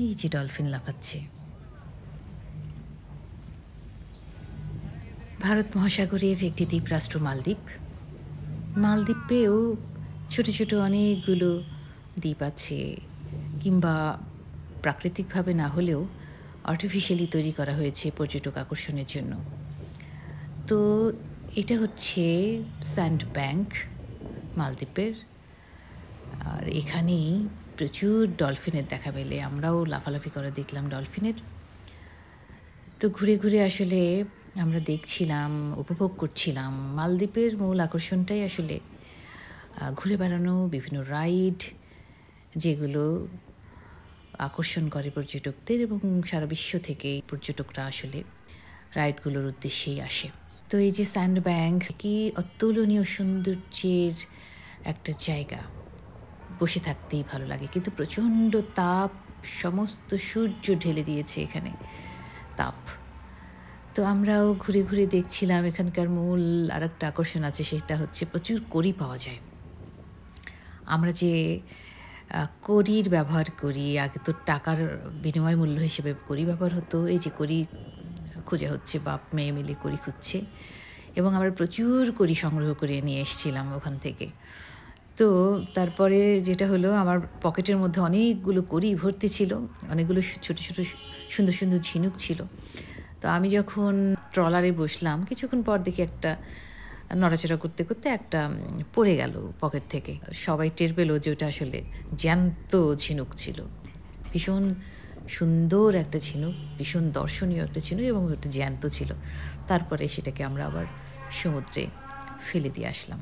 এই যে ডলফিন লাফাচ্ছে। ভারত মহাসাগরের একটি দ্বীপরাষ্ট্র মালদ্বীপ। মালদ্বীপেও ছোট, ছোট অনেকগুলো দ্বীপ আছে, কিংবা প্রাকৃতিকভাবে না হলেও আর্টিফিশিয়ালি তৈরি করা হয়েছে পর্যটক আকর্ষণের জন্য। তো এটা হচ্ছে স্যান্ড ব্যাংক মালদ্বীপের। আর এখানেই প্রচুর ডলফিনের দেখা মেলে। আমরাও লাফালাফি করে দেখলাম ডলফিনের। তো ঘুরে ঘুরে আসলে আমরা দেখছিলাম, উপভোগ করছিলাম। মালদ্বীপের মূল আকর্ষণটাই আসলে ঘুরে বেড়ানো, বিভিন্ন রাইড, যেগুলো আকর্ষণ করে পর্যটকদের, এবং সারা বিশ্ব থেকে পর্যটকরা আসলে রাইডগুলোর উদ্দেশ্যেই আসে। তো এই যে স্যান্ড ব্যাংক কি অতুলনীয় সৌন্দর্যের একটা জায়গা, বসে থাকতেই ভালো লাগে। কিন্তু প্রচণ্ড তাপ, সমস্ত সূর্য ঢেলে দিয়েছে এখানে তাপ। তো আমরাও ঘুরে ঘুরে দেখছিলাম। এখানকার মূল আরেকটা আকর্ষণ আছে, সেটা হচ্ছে প্রচুর কড়ি পাওয়া যায়। আমরা যে কড়ির ব্যবহার করি, আগে তো টাকার বিনিময় মূল্য হিসেবে কড়ি ব্যবহার হতো। এই যে কড়ি খোঁজা হচ্ছে, বাপ মেয়ে মিলে কড়ি খুঁজছে, এবং আমরা প্রচুর কড়ি সংগ্রহ করে নিয়ে এসেছিলাম ওখান থেকে। তো তারপরে যেটা হলো, আমার পকেটের মধ্যে অনেকগুলো কড়ি ভর্তি ছিল, অনেকগুলো ছোট ছোট সুন্দর সুন্দর ঝিনুক ছিল। তো আমি যখন ট্রলারে বসলাম, কিছুক্ষণ পর দেখি একটা নড়াচড়া করতে করতে একটা পড়ে গেল পকেট থেকে। সবাই টের পেল যে ওটা আসলে জ্যান্ত ঝিনুক ছিল। ভীষণ সুন্দর একটা ঝিনুক, ভীষণ দর্শনীয় একটা ঝিনুক, এবং ওটা জ্যান্ত ছিল। তারপরে সেটাকে আমরা আবার সমুদ্রে ফেলে দিয়ে আসলাম।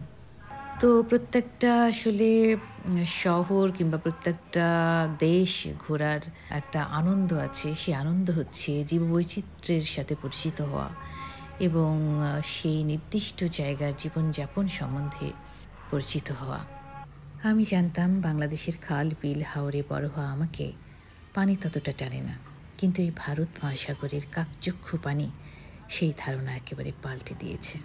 তো প্রত্যেকটা আসলে শহর কিংবা প্রত্যেকটা দেশ ঘোরার একটা আনন্দ আছে। সেই আনন্দ হচ্ছে জীববৈচিত্র্যের সাথে পরিচিত হওয়া, এবং সেই নির্দিষ্ট জায়গার জীবনযাপন সম্বন্ধে পরিচিত হওয়া। আমি জানতাম বাংলাদেশের খাল, বিল, হাওরে বড় হওয়া আমাকে পানি ততটা টানে না, কিন্তু এই ভারত মহাসাগরের কাকচক্ষু পানি সেই ধারণা একেবারে পাল্টে দিয়েছে।